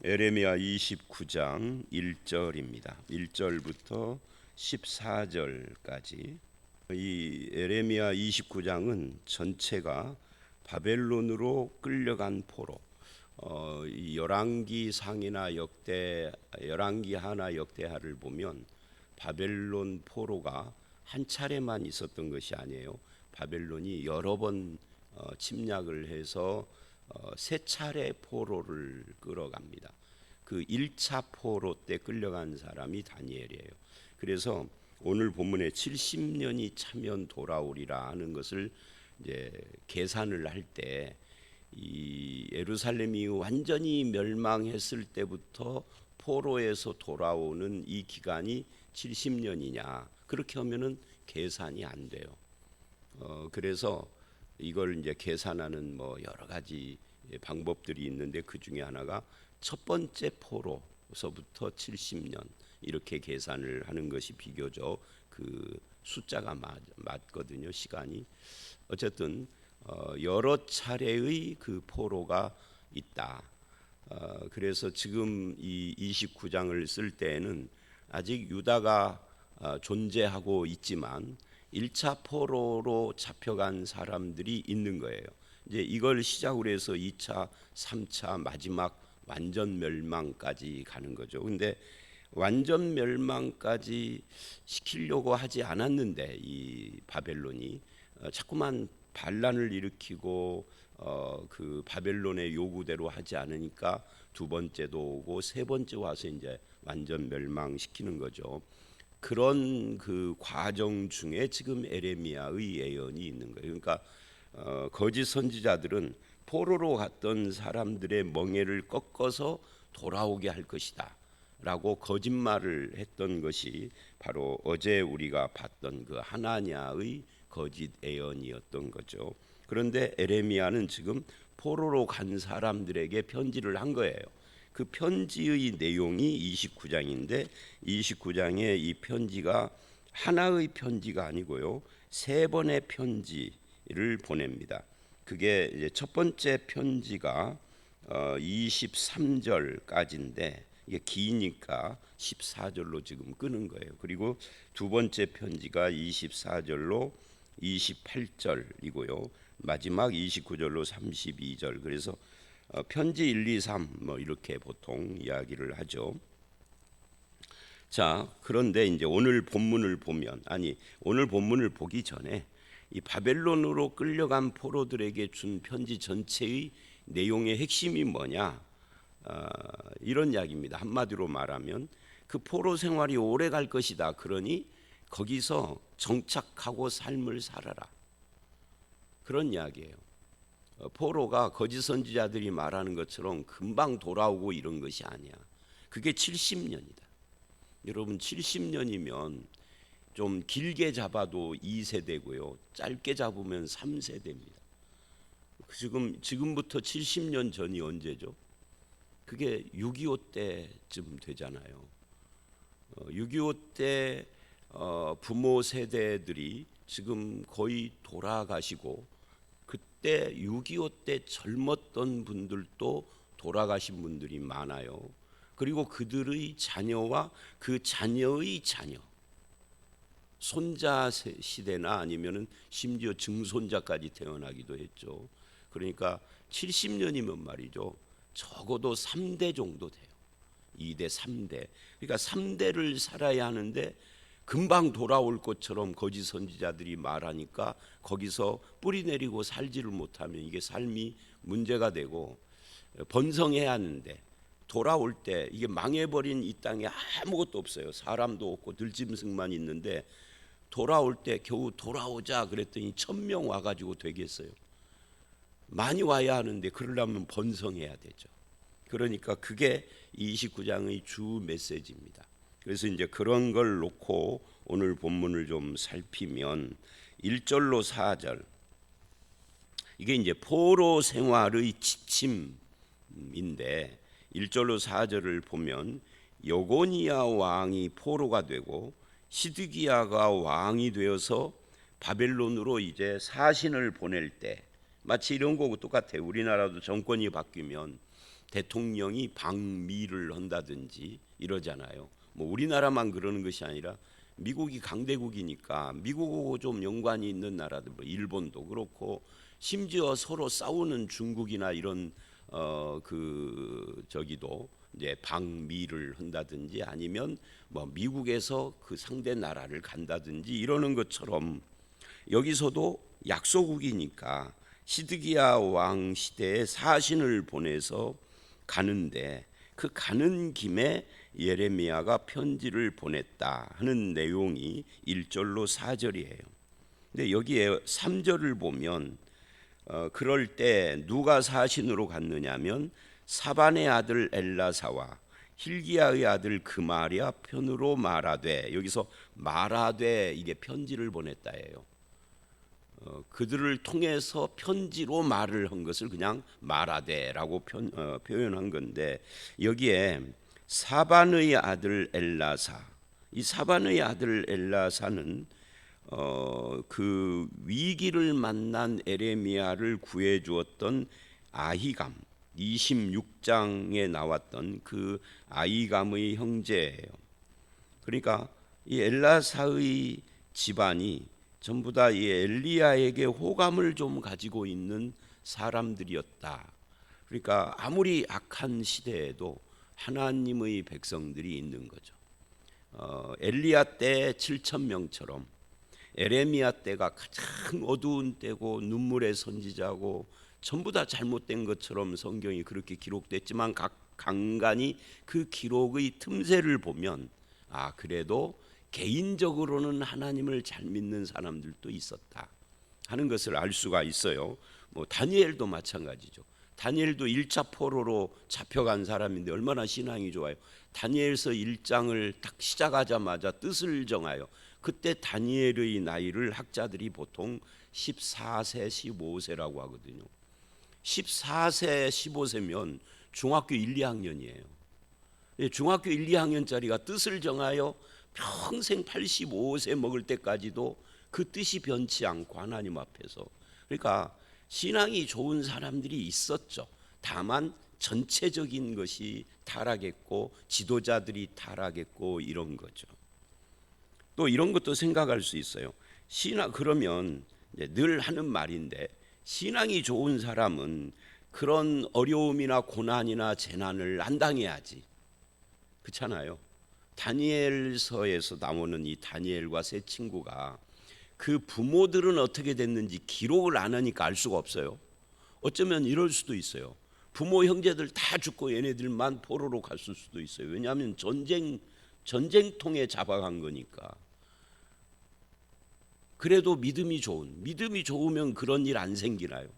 에레미야 29장 1절입니다. 1절부터 14절까지. 이 에레미야 29장은 전체가 바벨론으로 끌려간 포로. 이 열왕기상이나 열왕기하나 역대하를 보면 바벨론 포로가 한 차례만 있었던 것이 아니에요. 바벨론이 여러 번 침략을 해서 세 차례 포로를 끌어갑니다. 그 1차 포로 때 끌려간 사람이 다니엘이에요. 그래서 오늘 본문에 70년이 차면 돌아오리라 하는 것을 이제 계산을 할 때 이 예루살렘이 완전히 멸망했을 때부터 포로에서 돌아오는 이 기간이 70년이냐, 그렇게 하면은 계산이 안 돼요. 그래서 이걸 이제 계산하는 여러 가지 방법들이 있는데, 그 중에 하나가 첫 번째 포로서부터 70년 이렇게 계산을 하는 것이 비교적 그 숫자가 맞거든요, 시간이. 어쨌든 여러 차례의 그 포로가 있다. 그래서 지금 이 29장을 쓸 때에는 아직 유다가 존재하고 있지만 1차 포로로 잡혀간 사람들이 있는 거예요. 이제 이걸 시작으로 해서 2차, 3차, 마지막 완전 멸망까지 가는 거죠. 근데 완전 멸망까지 시키려고 하지 않았는데 이 바벨론이 자꾸만 반란을 일으키고 그 바벨론의 요구대로 하지 않으니까 두 번째도 오고 세 번째 와서 이제 완전 멸망시키는 거죠. 그런 그 과정 중에 지금 에레미야의 예언이 있는 거예요. 그러니까 거짓 선지자들은 포로로 갔던 사람들의 멍에를 꺾어서 돌아오게 할 것이다 라고 거짓말을 했던 것이 바로 어제 우리가 봤던 그 하나냐의 거짓 예언이었던 거죠. 그런데 에레미야는 지금 포로로 간 사람들에게 편지를 한 거예요. 그 편지의 내용이 29장인데 29장에 이 편지가 하나의 편지가 아니고요, 세 번의 편지를 보냅니다. 그게 이제 첫 번째 편지가 23절까지인데 이게 기니까 14절로 지금 끄는 거예요. 그리고 두 번째 편지가 24절로 28절이고요. 마지막 29절로 32절. 그래서 편지 1, 2, 3 이렇게 보통 이야기를 하죠. 자, 그런데 이제 오늘 본문을 보기 전에 이 바벨론으로 끌려간 포로들에게 준 편지 전체의 내용의 핵심이 뭐냐? 이런 이야기입니다. 한마디로 말하면 그 포로 생활이 오래 갈 것이다. 그러니 거기서 정착하고 삶을 살아라. 그런 이야기예요. 포로가 거짓 선지자들이 말하는 것처럼 금방 돌아오고 이런 것이 아니야. 그게 70년이다. 여러분, 70년이면 좀 길게 잡아도 2세대고요. 짧게 잡으면 3세대입니다. 지금부터 70년 전이 언제죠? 그게 6.25 때쯤 되잖아요. 6.25 때 부모 세대들이 지금 거의 돌아가시고, 그때 6.25 때 젊었던 분들도 돌아가신 분들이 많아요. 그리고 그들의 자녀와 그 자녀의 자녀, 손자 시대나 아니면은 심지어 증손자까지 태어나기도 했죠. 그러니까 70년이면 말이죠, 적어도 3대 정도 돼요. 2대, 3대. 그러니까 3대를 살아야 하는데 금방 돌아올 것처럼 거짓 선지자들이 말하니까 거기서 뿌리 내리고 살지를 못하면 이게 삶이 문제가 되고, 번성해야 하는데 돌아올 때 이게 망해버린 이 땅에 아무것도 없어요. 사람도 없고 들짐승만 있는데 돌아올 때 겨우 돌아오자 그랬더니 1000명 와가지고 되겠어요? 많이 와야 하는데 그러려면 번성해야 되죠. 그러니까 그게 29장의 주 메시지입니다. 그래서 이제 그런 걸 놓고 오늘 본문을 좀 살피면 1절로 4절, 이게 이제 포로 생활의 지침인데 1절로 4절을 보면 여고니아 왕이 포로가 되고 시드기야가 왕이 되어서 바벨론으로 이제 사신을 보낼 때, 마치 이런 거고 똑같아요. 우리나라도 정권이 바뀌면 대통령이 방미를 한다든지 이러잖아요. 뭐 우리나라만 그러는 것이 아니라 미국이 강대국이니까 미국하고 좀 연관이 있는 나라들, 뭐 일본도 그렇고 심지어 서로 싸우는 중국이나 이런 저기도 이제 방미를 한다든지 아니면 뭐 미국에서 그 상대 나라를 간다든지 이러는 것처럼 여기서도 약소국이니까 시드기야 왕 시대에 사신을 보내서 가는데 그 가는 김에 예레미야가 편지를 보냈다 하는 내용이 1절로 4절이에요. 근데 여기에 3절을 보면 그럴 때 누가 사신으로 갔느냐면 사반의 아들 엘라사와 hil기야의 아들 그마랴 편으로 말하되, 여기서 말하되 이게 편지를 보냈다예요. 그들을 통해서 편지로 말을 한 것을 그냥 말하되라고 표현한 건데, 여기에 사반의 아들 엘라사, 이 사반의 아들 엘라사는 그 위기를 만난 에레미야를 구해 주었던 아히감, 26장에 나왔던 그 아히감의 형제예요. 그러니까 이 엘라사의 집안이 전부 다 이 엘리야에게 호감을 좀 가지고 있는 사람들이었다. 그러니까 아무리 악한 시대에도 하나님의 백성들이 있는 거죠. 엘리야 때 7,000명처럼 에레미야 때가 가장 어두운 때고 눈물의 선지자고 전부 다 잘못된 것처럼 성경이 그렇게 기록됐지만 간간히 그 기록의 틈새를 보면 그래도 개인적으로는 하나님을 잘 믿는 사람들도 있었다 하는 것을 알 수가 있어요. 뭐 다니엘도 마찬가지죠. 다니엘도 1차 포로로 잡혀간 사람인데 얼마나 신앙이 좋아요. 다니엘서 1장을 딱 시작하자마자 뜻을 정하여, 그때 다니엘의 나이를 학자들이 보통 14세 15세라고 하거든요. 14세 15세면 중학교 1, 2학년이에요. 중학교 1, 2학년짜리가 뜻을 정하여 평생 85세 먹을 때까지도 그 뜻이 변치 않고 하나님 앞에서, 그러니까 신앙이 좋은 사람들이 있었죠. 다만 전체적인 것이 타락했고 지도자들이 타락했고 이런 거죠. 또 이런 것도 생각할 수 있어요. 그러면 늘 하는 말인데, 신앙이 좋은 사람은 그런 어려움이나 고난이나 재난을 안 당해야지, 그렇잖아요. 다니엘서에서 나오는 이 다니엘과 세 친구가 그 부모들은 어떻게 됐는지 기록을 안 하니까 알 수가 없어요. 어쩌면 이럴 수도 있어요. 부모 형제들 다 죽고 얘네들만 포로로 갔을 수도 있어요. 왜냐하면 전쟁통에 잡아간 거니까. 그래도 믿음이 좋으면 그런 일 안 생기나요?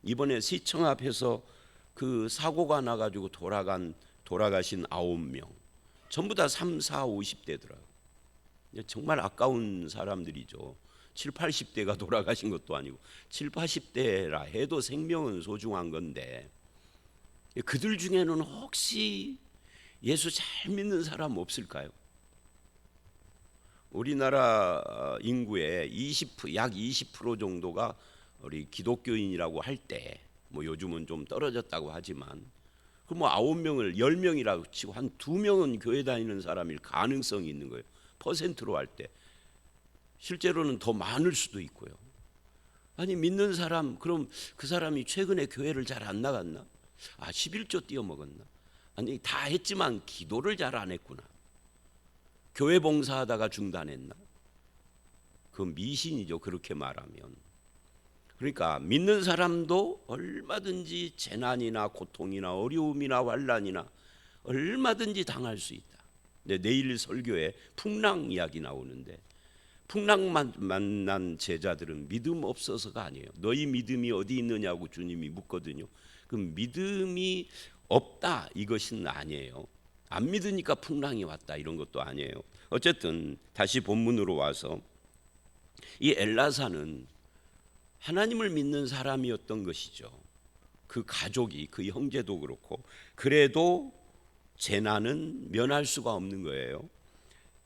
이번에 시청 앞에서 그 사고가 나가지고 돌아가신 9명 전부 다 3, 4, 50대더라고요. 정말 아까운 사람들이죠. 7, 80대가 돌아가신 것도 아니고 7, 80대라 해도 생명은 소중한 건데, 그들 중에는 혹시 예수 잘 믿는 사람 없을까요? 우리나라 인구의 약 20% 정도가 우리 기독교인이라고 할 때, 뭐 요즘은 좀 떨어졌다고 하지만, 그 뭐 9명을 10명이라고 치고 한 2명은 교회 다니는 사람일 가능성이 있는 거예요. 퍼센트로 할 때. 실제로는 더 많을 수도 있고요. 아니 믿는 사람, 그럼 그 사람이 최근에 교회를 잘 안 나갔나? 11조 띄어 먹었나? 아니 다 했지만 기도를 잘 안 했구나. 교회 봉사하다가 중단했나? 그건 미신이죠, 그렇게 말하면. 그러니까 믿는 사람도 얼마든지 재난이나 고통이나 어려움이나 환난이나 얼마든지 당할 수 있다. 내일 설교에 풍랑 이야기 나오는데, 풍랑 만난 제자들은 믿음 없어서가 아니에요. 너희 믿음이 어디 있느냐고 주님이 묻거든요. 그럼 믿음이 없다 이것은 아니에요. 안 믿으니까 풍랑이 왔다 이런 것도 아니에요. 어쨌든 다시 본문으로 와서, 이 엘라사는 하나님을 믿는 사람이었던 것이죠. 그 가족이, 그 형제도 그렇고. 그래도 재난은 면할 수가 없는 거예요.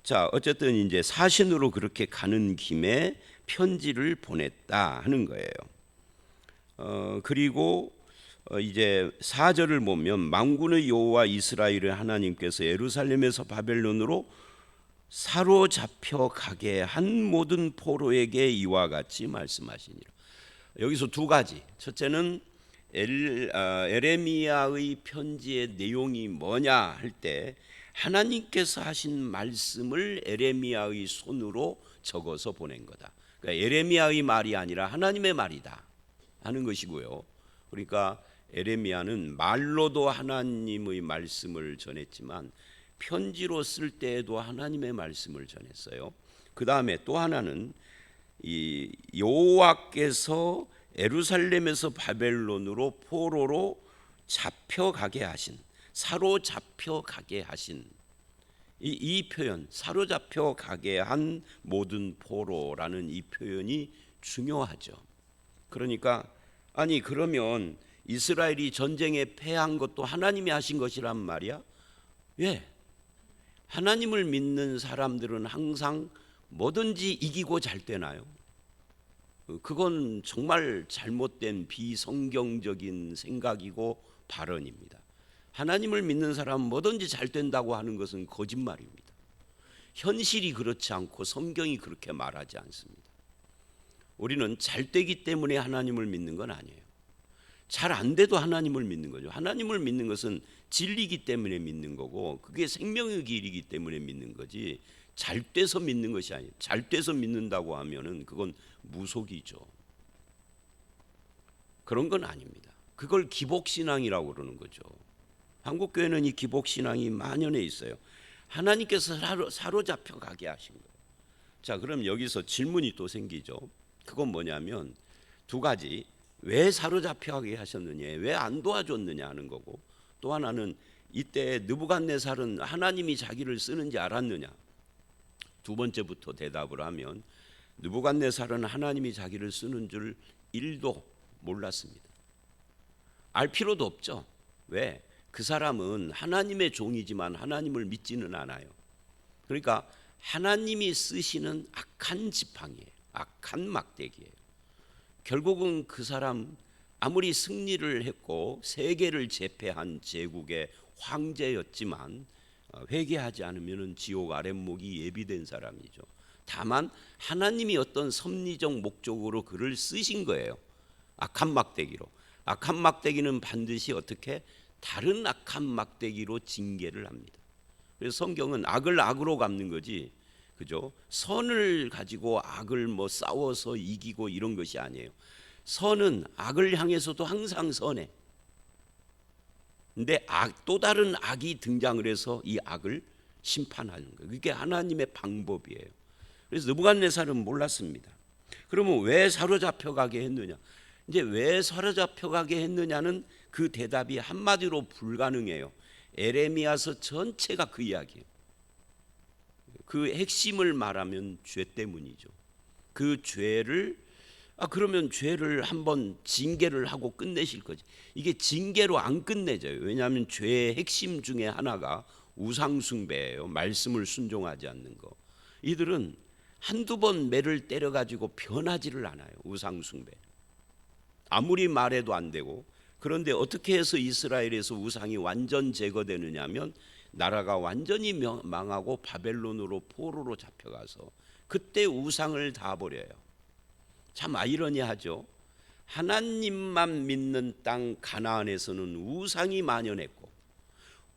자, 어쨌든 이제 사신으로 그렇게 가는 김에 편지를 보냈다 하는 거예요. 그리고 이제 4절을 보면 만군의 여호와 이스라엘의 하나님께서 예루살렘에서 바벨론으로 사로잡혀 가게 한 모든 포로에게 이와 같이 말씀하시니라. 여기서 두 가지. 첫째는 에레미야의 편지의 내용이 뭐냐 할 때 하나님께서 하신 말씀을 에레미야의 손으로 적어서 보낸 거다. 그러니까 에레미야의 말이 아니라 하나님의 말이다 하는 것이고요. 그러니까 에레미야는 말로도 하나님의 말씀을 전했지만 편지로 쓸 때에도 하나님의 말씀을 전했어요. 그 다음에 또 하나는 이 여호와께서 예루살렘에서 바벨론으로 포로로 잡혀가게 하신, 사로잡혀가게 하신 이 표현, 사로잡혀가게 한 모든 포로라는 이 표현이 중요하죠. 그러니까 아니 그러면 이스라엘이 전쟁에 패한 것도 하나님이 하신 것이란 말이야? 왜? 하나님을 믿는 사람들은 항상 뭐든지 이기고 잘 되나요? 그건 정말 잘못된 비성경적인 생각이고 발언입니다. 하나님을 믿는 사람은 뭐든지 잘 된다고 하는 것은 거짓말입니다. 현실이 그렇지 않고 성경이 그렇게 말하지 않습니다. 우리는 잘 되기 때문에 하나님을 믿는 건 아니에요. 잘 안 돼도 하나님을 믿는 거죠. 하나님을 믿는 것은 진리이기 때문에 믿는 거고 그게 생명의 길이기 때문에 믿는 거지 잘 돼서 믿는 것이 아니에요. 잘 돼서 믿는다고 하면은 그건 무속이죠. 그런 건 아닙니다. 그걸 기복신앙이라고 그러는 거죠. 한국교회는 이 기복신앙이 만연해 있어요. 하나님께서 사로잡혀 가게 하신 거예요. 자, 그럼 여기서 질문이 또 생기죠. 그건 뭐냐면 두 가지. 왜 사로잡혀 가게 하셨느냐, 왜 안 도와줬느냐 하는 거고, 또 하나는 이때 느부갓네살은 하나님이 자기를 쓰는지 알았느냐. 두 번째부터 대답을 하면 느부갓네살은 하나님이 자기를 쓰는 줄 1도 몰랐습니다. 알 필요도 없죠. 왜? 그 사람은 하나님의 종이지만 하나님을 믿지는 않아요. 그러니까 하나님이 쓰시는 악한 지팡이에요. 악한 막대기예요. 결국은 그 사람 아무리 승리를 했고 세계를 제패한 제국의 황제였지만 회개하지 않으면 지옥 아랫목이 예비된 사람이죠. 다만 하나님이 어떤 섭리적 목적으로 그를 쓰신 거예요. 악한 막대기로. 악한 막대기는 반드시 어떻게 다른 악한 막대기로 징계를 합니다. 그래서 성경은 악을 악으로 갚는 거지, 그죠? 선을 가지고 악을 뭐 싸워서 이기고 이런 것이 아니에요. 선은 악을 향해서도 항상 선해. 근데 또 다른 악이 등장을 해서 이 악을 심판하는 거예요. 그게 하나님의 방법이에요. 그래서 느부갓네살은 몰랐습니다. 그러면 왜 사로잡혀 가게 했느냐? 이제 왜 사로잡혀 가게 했느냐는 그 대답이 한마디로 불가능해요. 에레미야서 전체가 그 이야기예요. 그 핵심을 말하면 죄 때문이죠. 그 죄를 그러면 죄를 한번 징계를 하고 끝내실 거지. 이게 징계로 안 끝내져요. 왜냐하면 죄의 핵심 중에 하나가 우상숭배예요. 말씀을 순종하지 않는 거. 이들은 한두 번 매를 때려가지고 변하지를 않아요. 우상숭배. 아무리 말해도 안 되고. 그런데 어떻게 해서 이스라엘에서 우상이 완전 제거되느냐 하면 나라가 완전히 망하고 바벨론으로 포로로 잡혀가서 그때 우상을 다 버려요. 참 아이러니하죠. 하나님만 믿는 땅 가나안에서는 우상이 만연했고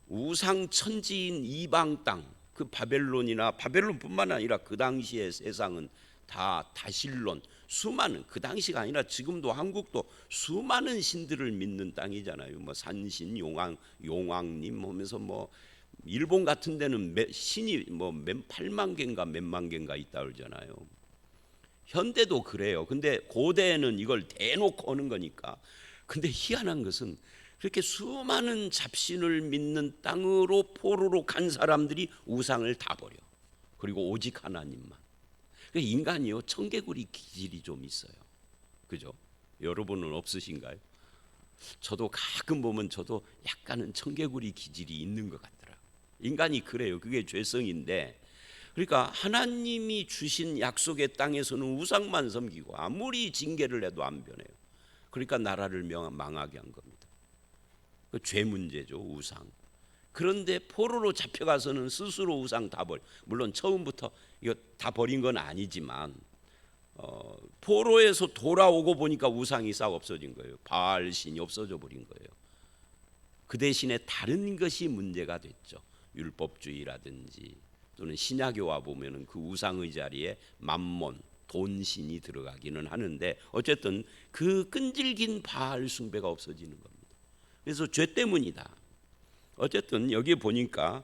우상 천지인 이방 땅, 그 바벨론뿐만 아니라 그 당시의 세상은 다 다실론, 수많은, 그 당시가 아니라 지금도 한국도 수많은 신들을 믿는 땅이잖아요. 뭐 산신, 용왕님 하면서 뭐 일본 같은 데는 신이 뭐 8만 개인가 몇만 개인가 있다 그러잖아요. 현대도 그래요. 근데 고대에는 이걸 대놓고 하는 거니까. 근데 희한한 것은 그렇게 수많은 잡신을 믿는 땅으로 포로로 간 사람들이 우상을 다 버려. 그리고 오직 하나님만. 인간이요, 청개구리 기질이 좀 있어요. 그죠? 여러분은 없으신가요? 저도 가끔 보면 저도 약간은 청개구리 기질이 있는 것 같더라. 인간이 그래요. 그게 죄성인데, 그러니까 하나님이 주신 약속의 땅에서는 우상만 섬기고 아무리 징계를 해도 안 변해요. 그러니까 나라를 망하게 한 겁니다. 그 죄 문제죠, 우상. 그런데 포로로 잡혀가서는 스스로 우상 다 버려. 물론 처음부터 이거 다 버린 건 아니지만 포로에서 돌아오고 보니까 우상이 싹 없어진 거예요. 바알 신이 없어져 버린 거예요. 그 대신에 다른 것이 문제가 됐죠. 율법주의라든지 또는 신약에 와 보면은 그 우상의 자리에 맘몬, 돈신이 들어가기는 하는데 어쨌든 그 끈질긴 바알 숭배가 없어지는 겁니다. 그래서 죄 때문이다. 어쨌든 여기 보니까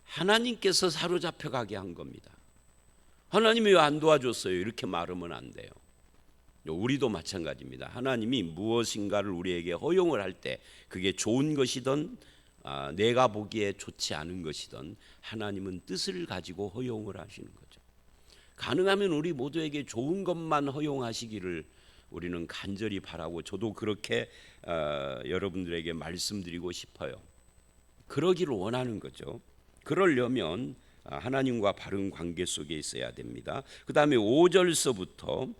하나님께서 사로잡혀 가게 한 겁니다. 하나님이 왜 안 도와줬어요? 이렇게 말하면 안 돼요. 우리도 마찬가지입니다. 하나님이 무엇인가를 우리에게 허용을 할 때 그게 좋은 것이든 내가 보기에 좋지 않은 것이든 하나님은 뜻을 가지고 허용을 하시는 거죠. 가능하면 우리 모두에게 좋은 것만 허용하시기를 우리는 간절히 바라고 저도 그렇게 여러분들에게 말씀드리고 싶어요. 그러기를 원하는 거죠. 그러려면 하나님과 바른 관계 속에 있어야 됩니다. 그 다음에 5절서부터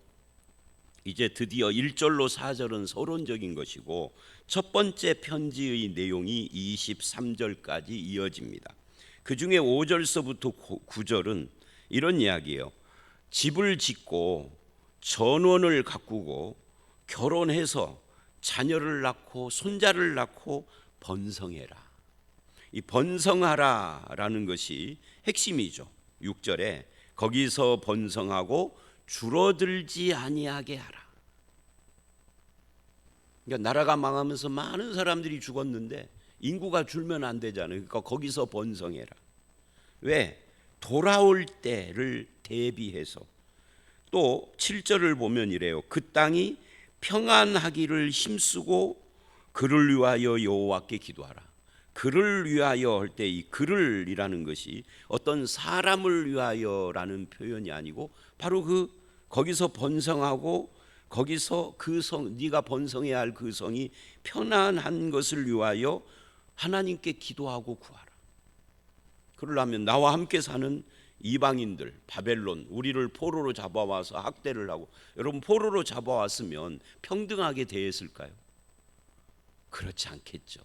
이제 드디어 1절로 4절은 서론적인 것이고 첫 번째 편지의 내용이 23절까지 이어집니다. 그 중에 5절서부터 9절은 이런 이야기예요. 집을 짓고 전원을 가꾸고 결혼해서 자녀를 낳고 손자를 낳고 번성해라. 이 번성하라라는 것이 핵심이죠. 6절에 거기서 번성하고 줄어들지 아니하게 하라. 그러니까 나라가 망하면서 많은 사람들이 죽었는데 인구가 줄면 안 되잖아요. 그러니까 거기서 번성해라. 왜? 돌아올 때를 대비해서. 또 7절을 보면 이래요. 그 땅이 평안하기를 힘쓰고 그를 위하여 여호와께 기도하라. 그를 위하여 할 때 이 그를이라는 것이 어떤 사람을 위하여라는 표현이 아니고 바로 거기서 번성하고 거기서 그 성, 네가 번성해야 할 그 성이 편안한 것을 위하여 하나님께 기도하고 구하라. 그러려면 나와 함께 사는 이방인들, 바벨론, 우리를 포로로 잡아와서 학대를 하고, 여러분 포로로 잡아왔으면 평등하게 대했을까요? 그렇지 않겠죠.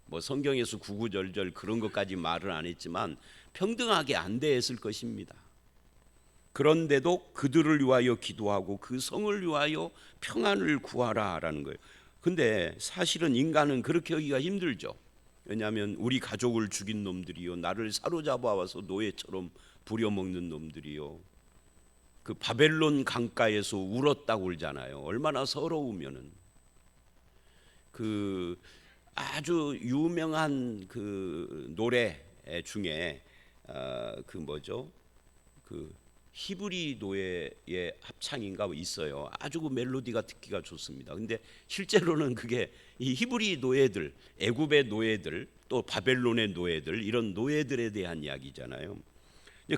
뭐 성경에서 구구절절 그런 것까지 말을 안 했지만 평등하게 안 대했을 것입니다. 그런데도 그들을 위하여 기도하고 그 성을 위하여 평안을 구하라라는 거예요. 근데 사실은 인간은 그렇게 하기가 힘들죠. 왜냐하면 우리 가족을 죽인 놈들이요, 나를 사로잡아 와서 노예처럼 부려먹는 놈들이요, 그 바벨론 강가에서 울었다고 울잖아요. 얼마나 서러우면은. 그 아주 유명한 그 노래 중에 그 뭐죠? 그 히브리 노예의 합창인가 있어요. 아주 그 멜로디가 듣기가 좋습니다. 근데 실제로는 그게 이 히브리 노예들, 애굽의 노예들, 또 바벨론의 노예들, 이런 노예들에 대한 이야기잖아요.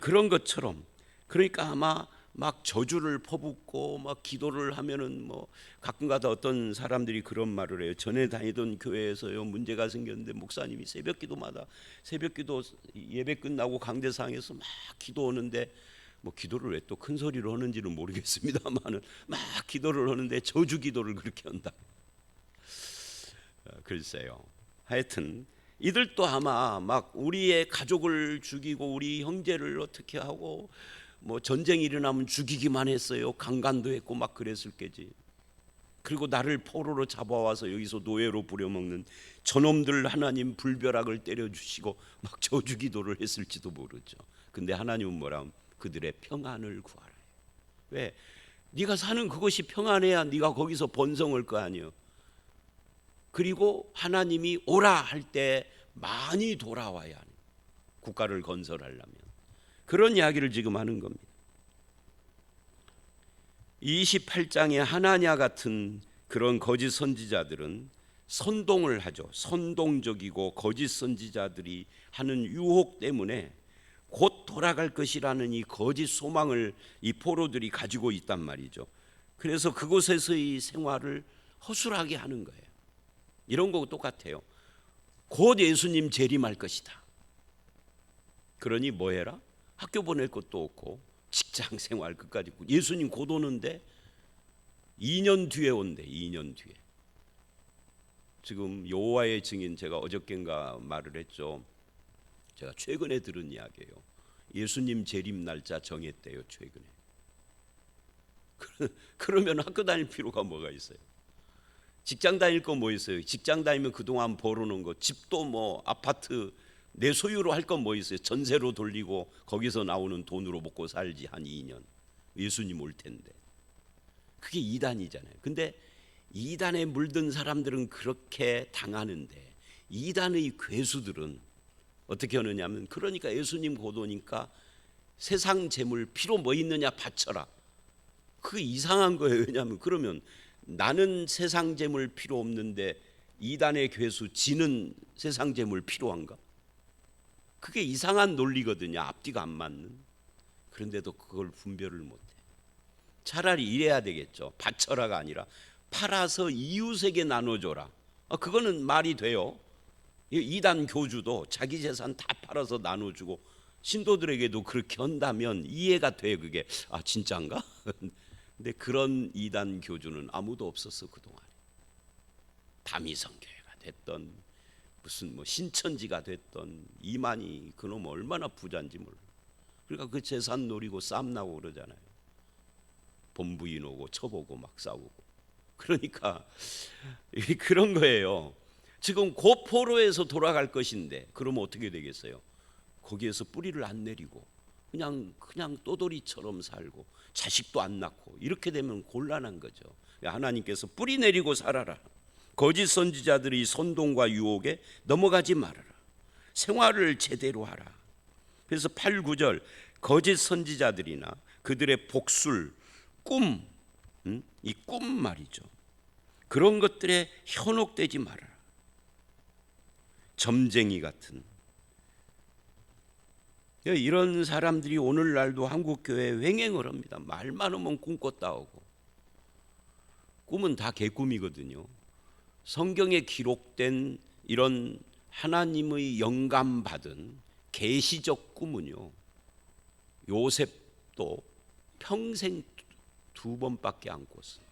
그런 것처럼, 그러니까 아마 막 저주를 퍼붓고 막 기도를 하면은 뭐 가끔가다 어떤 사람들이 그런 말을 해요. 전에 다니던 교회에서요 문제가 생겼는데 목사님이 새벽기도 예배 끝나고 강대상에서 막 기도하는데, 뭐 기도를 왜 또 큰 소리로 하는지는 모르겠습니다만은 막 기도를 하는데 저주 기도를 그렇게 한다. 글쎄요. 하여튼 이들도 아마 막 우리의 가족을 죽이고 우리 형제를 어떻게 하고 뭐 전쟁이 일어나면 죽이기만 했어요. 강간도 했고 막 그랬을 게지. 그리고 나를 포로로 잡아와서 여기서 노예로 부려먹는 저놈들 하나님 불벼락을 때려주시고 막 저주기도를 했을지도 모르죠. 근데 하나님은 뭐라 하면 그들의 평안을 구하라. 왜? 네가 사는 그것이 평안해야 네가 거기서 번성할 거 아니에요. 그리고 하나님이 오라 할 때 많이 돌아와야 하는, 국가를 건설하려면 그런 이야기를 지금 하는 겁니다. 28장의 하나냐 같은 그런 거짓 선지자들은 선동을 하죠. 선동적이고 거짓 선지자들이 하는 유혹 때문에 곧 돌아갈 것이라는 이 거짓 소망을 이 포로들이 가지고 있단 말이죠. 그래서 그곳에서의 생활을 허술하게 하는 거예요. 이런 거고 똑같아요. 곧 예수님 재림할 것이다. 그러니 뭐 해라? 학교 보낼 것도 없고 직장 생활 끝까지 있고, 예수님 곧 오는데 2년 뒤에 온대. 2년 뒤에. 지금 여호와의 증인, 제가 어저께인가 말을 했죠. 제가 최근에 들은 이야기예요. 예수님 재림 날짜 정했대요, 최근에. 그러면 학교 다닐 필요가 뭐가 있어요? 직장 다닐 거 뭐 있어요? 직장 다니면 그동안 벌어놓은 거, 집도 뭐 아파트 내 소유로 할 건 뭐 있어요? 전세로 돌리고 거기서 나오는 돈으로 먹고 살지 한 2년. 예수님 올 텐데. 그게 이단이잖아요. 근데 이단에 물든 사람들은 그렇게 당하는데, 이단의 괴수들은 어떻게 하느냐면, 그러니까 예수님 곧 오니까 세상 재물 필요 뭐 있느냐 바쳐라. 그게 이상한 거예요. 왜냐하면 그러면 나는 세상 재물 필요 없는데 이단의 괴수 지는 세상 재물 필요한가? 그게 이상한 논리거든요. 앞뒤가 안 맞는. 그런데도 그걸 분별을 못해. 차라리 이래야 되겠죠. 바쳐라가 아니라 팔아서 이웃에게 나눠줘라. 그거는 말이 돼요. 이단 교주도 자기 재산 다 팔아서 나눠주고 신도들에게도 그렇게 한다면 이해가 돼. 그게 진짜인가? 근데 그런 이단 교주는 아무도 없었어 그동안. 다미성교회가 됐던 무슨 뭐 신천지가 됐던 이만희 그놈 얼마나 부자인지 몰라. 그러니까 그 재산 노리고 싸움 나고 그러잖아요. 본부인 오고 쳐보고 막 싸우고. 그러니까 그런 거예요. 지금 고포로에서 돌아갈 것인데 그러면 어떻게 되겠어요? 거기에서 뿌리를 안 내리고 그냥 또돌이처럼 살고 자식도 안 낳고 이렇게 되면 곤란한 거죠. 하나님께서 뿌리 내리고 살아라. 거짓 선지자들이 선동과 유혹에 넘어가지 말아라. 생활을 제대로 하라. 그래서 8, 9절 거짓 선지자들이나 그들의 복술, 꿈, 이 꿈 말이죠. 그런 것들에 현혹되지 말아라. 점쟁이 같은 이런 사람들이 오늘날도 한국교회에 횡행을 합니다. 말 많으면 꿈 꿨다 오고. 꿈은 다 개꿈이거든요. 성경에 기록된 이런 하나님의 영감받은 계시적 꿈은요, 요셉도 평생 2번밖에 안 꿨어요.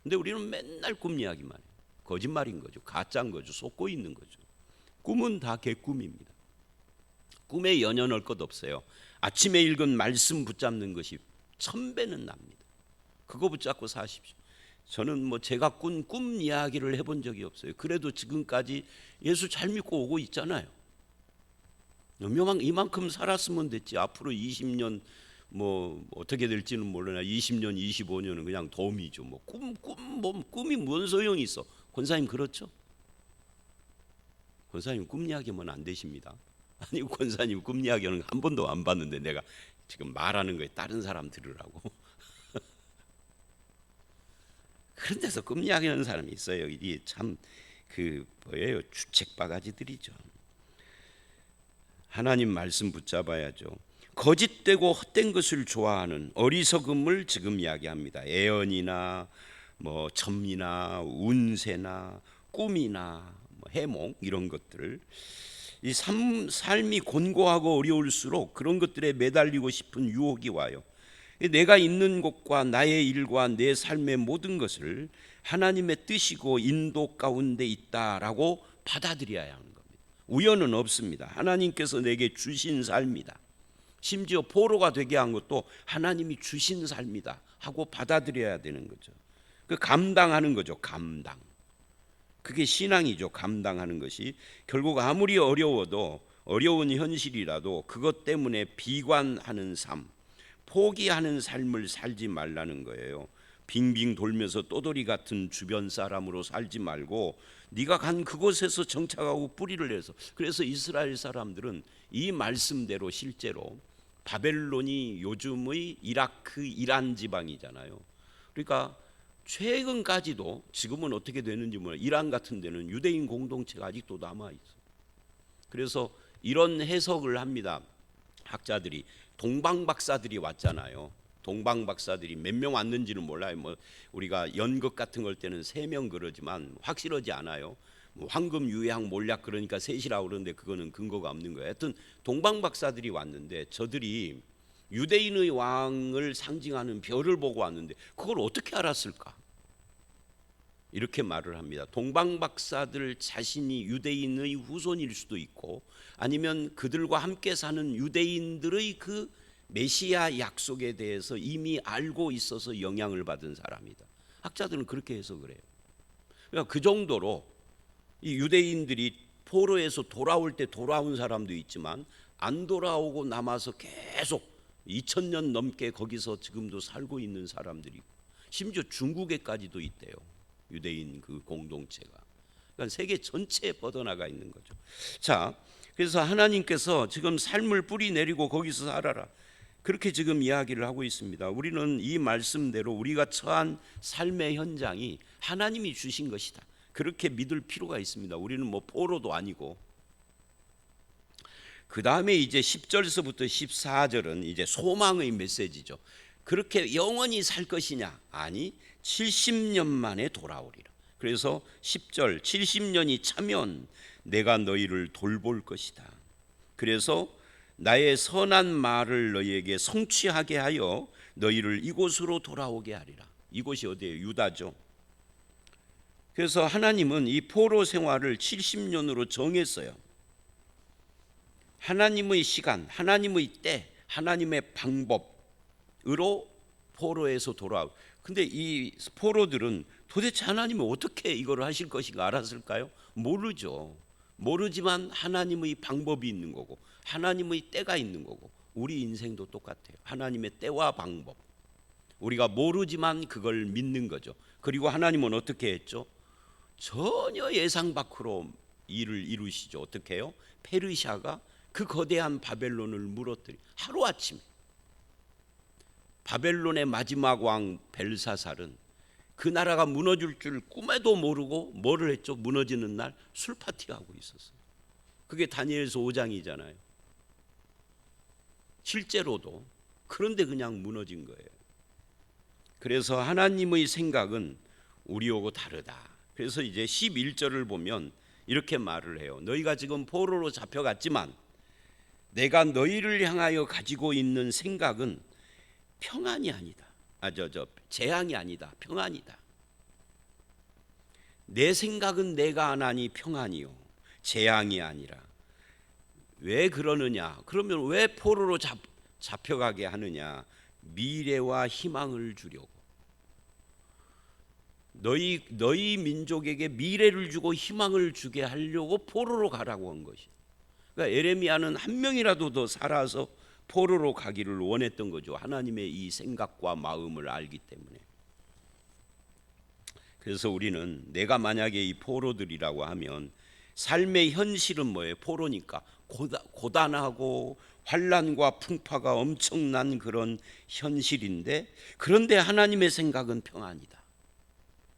근데 우리는 맨날 꿈 이야기만 해요. 거짓말인 거죠. 가짜인 거죠. 속고 있는 거죠. 꿈은 다 개꿈입니다. 꿈에 연연할 것 없어요. 아침에 읽은 말씀 붙잡는 것이 1000배는 납니다. 그거 붙잡고 사십시오. 저는 뭐 제가 꾼 꿈 이야기를 해본 적이 없어요. 그래도 지금까지 예수 잘 믿고 오고 있잖아요. 이만큼 살았으면 됐지. 앞으로 20년 뭐 어떻게 될지는 몰라나 20년, 25년은 그냥 덤이죠. 뭐 꿈이 뭔 소용이 있어? 권사님 그렇죠? 권사님 꿈 이야기하면 안 되십니다. 아니 권사님 꿈 이야기는 한 번도 안 봤는데 내가 지금 말하는 거에 다른 사람 들으라고. 그런 데서 꿈 이야기하는 사람이 있어요. 이게 참 뭐예요? 주책 바가지들이죠. 하나님 말씀 붙잡아야죠. 거짓되고 헛된 것을 좋아하는 어리석음을 지금 이야기합니다. 애언이나 뭐 점이나 운세나 꿈이나 뭐 해몽 이런 것들. 이 삶이 곤고하고 어려울수록 그런 것들에 매달리고 싶은 유혹이 와요. 내가 있는 곳과 나의 일과 내 삶의 모든 것을 하나님의 뜻이고 인도 가운데 있다라고 받아들여야 하는 겁니다. 우연은 없습니다. 하나님께서 내게 주신 삶이다. 심지어 포로가 되게 한 것도 하나님이 주신 삶이다 하고 받아들여야 되는 거죠. 감당하는 거죠. 감당. 그게 신앙이죠. 감당하는 것이. 결국 아무리 어려워도 어려운 현실이라도 그것 때문에 비관하는 삶, 포기하는 삶을 살지 말라는 거예요. 빙빙 돌면서 떠돌이 같은 주변 사람으로 살지 말고 네가 간 그곳에서 정착하고 뿌리를 내서. 그래서 이스라엘 사람들은 이 말씀대로 실제로 바벨론이 요즘의 이라크, 이란 지방이잖아요. 그러니까 최근까지도 지금은 어떻게 되는지 몰라요. 이란 같은 데는 유대인 공동체가 아직도 남아있어요. 그래서 이런 해석을 합니다. 학자들이. 동방박사들이 왔잖아요. 동방박사들이 몇 명 왔는지는 몰라요. 뭐 우리가 연극 같은 걸 때는 3명 그러지만 확실하지 않아요. 뭐 황금 유해학 몰약 그러니까 셋이라고 그러는데 그거는 근거가 없는 거예요. 하여튼 동방박사들이 왔는데 저들이 유대인의 왕을 상징하는 별을 보고 왔는데 그걸 어떻게 알았을까? 이렇게 말을 합니다. 동방박사들 자신이 유대인의 후손일 수도 있고 아니면 그들과 함께 사는 유대인들의 그 메시아 약속에 대해서 이미 알고 있어서 영향을 받은 사람이다. 학자들은 그렇게 해석을 해요. 그러니까 그 정도로 이 유대인들이 포로에서 돌아올 때 돌아온 사람도 있지만 안 돌아오고 남아서 계속 2000년 넘게 거기서 지금도 살고 있는 사람들이 있고 심지어 중국에까지도 있대요. 유대인 그 공동체가. 그러니까 세계 전체에 뻗어나가 있는 거죠. 자, 그래서 하나님께서 지금 삶을 뿌리 내리고 거기서 살아라. 그렇게 지금 이야기를 하고 있습니다. 우리는 이 말씀대로 우리가 처한 삶의 현장이 하나님이 주신 것이다. 그렇게 믿을 필요가 있습니다. 우리는 뭐 포로도 아니고. 그 다음에 이제 10절서부터 14절은 이제 소망의 메시지죠. 그렇게 영원히 살 것이냐? 아니, 70년 만에 돌아오리라. 그래서 10절 70년이 차면 내가 너희를 돌볼 것이다. 그래서 나의 선한 말을 너희에게 성취하게 하여 너희를 이곳으로 돌아오게 하리라. 이곳이 어디예요? 유다죠. 그래서 하나님은 이 포로 생활을 70년으로 정했어요. 하나님의 시간, 하나님의 때, 하나님의 방법으로 포로에서 돌아오고. 근데 이 포로들은 도대체 하나님이 어떻게 이걸 하실 것인가 알았을까요? 모르죠. 모르지만 하나님의 방법이 있는 거고 하나님의 때가 있는 거고 우리 인생도 똑같아요. 하나님의 때와 방법. 우리가 모르지만 그걸 믿는 거죠. 그리고 하나님은 어떻게 했죠? 전혀 예상 밖으로 일을 이루시죠. 어떻게 해요? 페르시아가 그 거대한 바벨론을 무너뜨리 하루아침에 바벨론의 마지막 왕 벨사살은 그 나라가 무너질 줄 꿈에도 모르고 뭐를 했죠? 무너지는 날 술 파티하고 있었어요. 그게 다니엘서 5장이잖아요. 실제로도. 그런데 그냥 무너진 거예요. 그래서 하나님의 생각은 우리하고 다르다. 그래서 이제 11절을 보면 이렇게 말을 해요. 너희가 지금 포로로 잡혀갔지만 내가 너희를 향하여 가지고 있는 생각은 평안이 아니다. 재앙이 아니다. 평안이다. 내 생각은 내가 안 하니 평안이요 재앙이 아니라. 왜 그러느냐? 그러면 왜 포로로 잡혀가게 하느냐? 미래와 희망을 주려고. 너희 민족에게 미래를 주고 희망을 주게 하려고 포로로 가라고 한 것이. 그러니까 에레미야는 한 명이라도 더 살아서 포로로 가기를 원했던 거죠. 하나님의 이 생각과 마음을 알기 때문에. 그래서 우리는 내가 만약에 이 포로들이라고 하면 삶의 현실은 뭐예요? 포로니까 고단하고 환난과 풍파가 엄청난 그런 현실인데 그런데 하나님의 생각은 평안이다.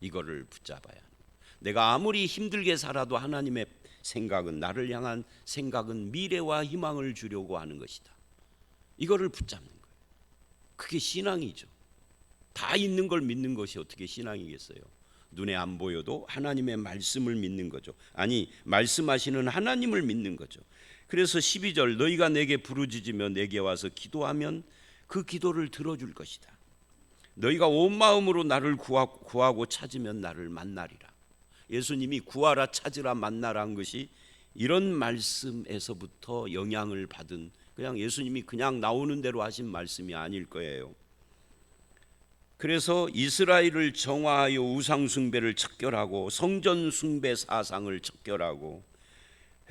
이거를 붙잡아야 합니다. 내가 아무리 힘들게 살아도 하나님의 생각은 나를 향한 생각은 미래와 희망을 주려고 하는 것이다. 이거를 붙잡는 거예요. 그게 신앙이죠. 다 있는 걸 믿는 것이 어떻게 신앙이겠어요? 눈에 안 보여도 하나님의 말씀을 믿는 거죠. 아니, 말씀하시는 하나님을 믿는 거죠. 그래서 12절 너희가 내게 부르짖으며 내게 와서 기도하면 그 기도를 들어줄 것이다. 너희가 온 마음으로 나를 구하고 찾으면 나를 만나리라. 예수님이 구하라 찾으라 만나라 한 것이 이런 말씀에서부터 영향을 받은 그냥 예수님이 그냥 나오는 대로 하신 말씀이 아닐 거예요. 그래서 이스라엘을 정화하여 우상 숭배를 척결하고 성전 숭배 사상을 척결하고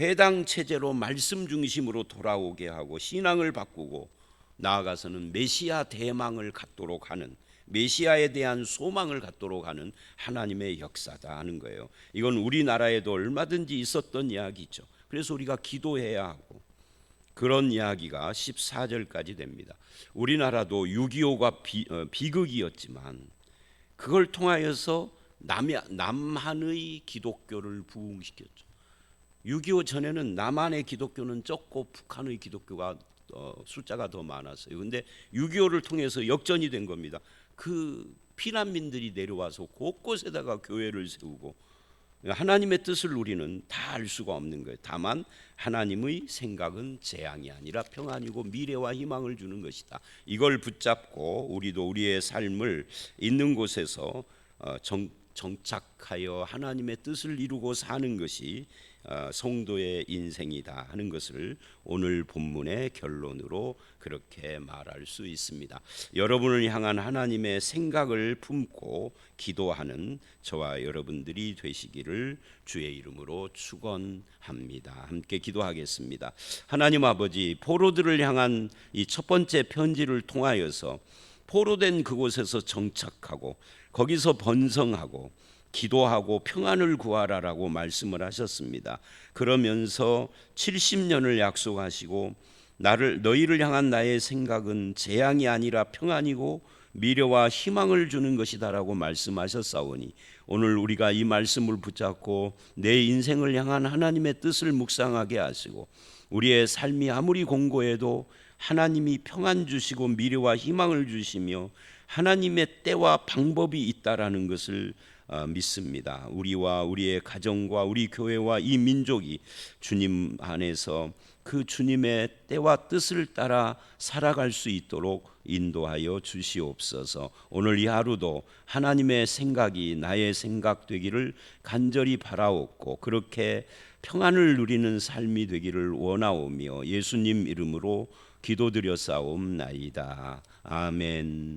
회당 체제로 말씀 중심으로 돌아오게 하고 신앙을 바꾸고 나아가서는 메시아 대망을 갖도록 하는 메시아에 대한 소망을 갖도록 하는 하나님의 역사다 하는 거예요. 이건 우리나라에도 얼마든지 있었던 이야기죠. 그래서 우리가 기도해야 하고 그런 이야기가 14절까지 됩니다. 우리나라도 6.25가 비극이었지만 그걸 통하여서 남한의 기독교를 부흥시켰죠. 6.25 전에는 남한의 기독교는 적고 북한의 기독교가 숫자가 더 많았어요. 그런데 6.25를 통해서 역전이 된 겁니다. 그 피난민들이 내려와서 곳곳에다가 교회를 세우고 하나님의 뜻을 우리는 다 알 수가 없는 거예요. 다만 하나님의 생각은 재앙이 아니라 평안이고 미래와 희망을 주는 것이다. 이걸 붙잡고 우리도 우리의 삶을 있는 곳에서 정착하여 하나님의 뜻을 이루고 사는 것이 성도의 인생이다 하는 것을 오늘 본문의 결론으로 그렇게 말할 수 있습니다. 여러분을 향한 하나님의 생각을 품고 기도하는 저와 여러분들이 되시기를 주의 이름으로 축원합니다. 함께 기도하겠습니다. 하나님 아버지, 포로들을 향한 이 첫 번째 편지를 통하여서 포로된 그곳에서 정착하고 거기서 번성하고 기도하고 평안을 구하라라고 말씀을 하셨습니다. 그러면서 70년을 약속하시고 너희를 향한 나의 생각은 재앙이 아니라 평안이고 미래와 희망을 주는 것이다라고 말씀하셨사오니 오늘 우리가 이 말씀을 붙잡고 내 인생을 향한 하나님의 뜻을 묵상하게 하시고 우리의 삶이 아무리 공고해도 하나님이 평안 주시고 미래와 희망을 주시며 하나님의 때와 방법이 있다라는 것을 믿습니다. 우리와 우리의 가정과 우리 교회와 이 민족이 주님 안에서 그 주님의 때와 뜻을 따라 살아갈 수 있도록 인도하여 주시옵소서. 오늘 이 하루도 하나님의 생각이 나의 생각 되기를 간절히 바라옵고 그렇게 평안을 누리는 삶이 되기를 원하오며 예수님 이름으로 기도드렸사옵나이다. 아멘.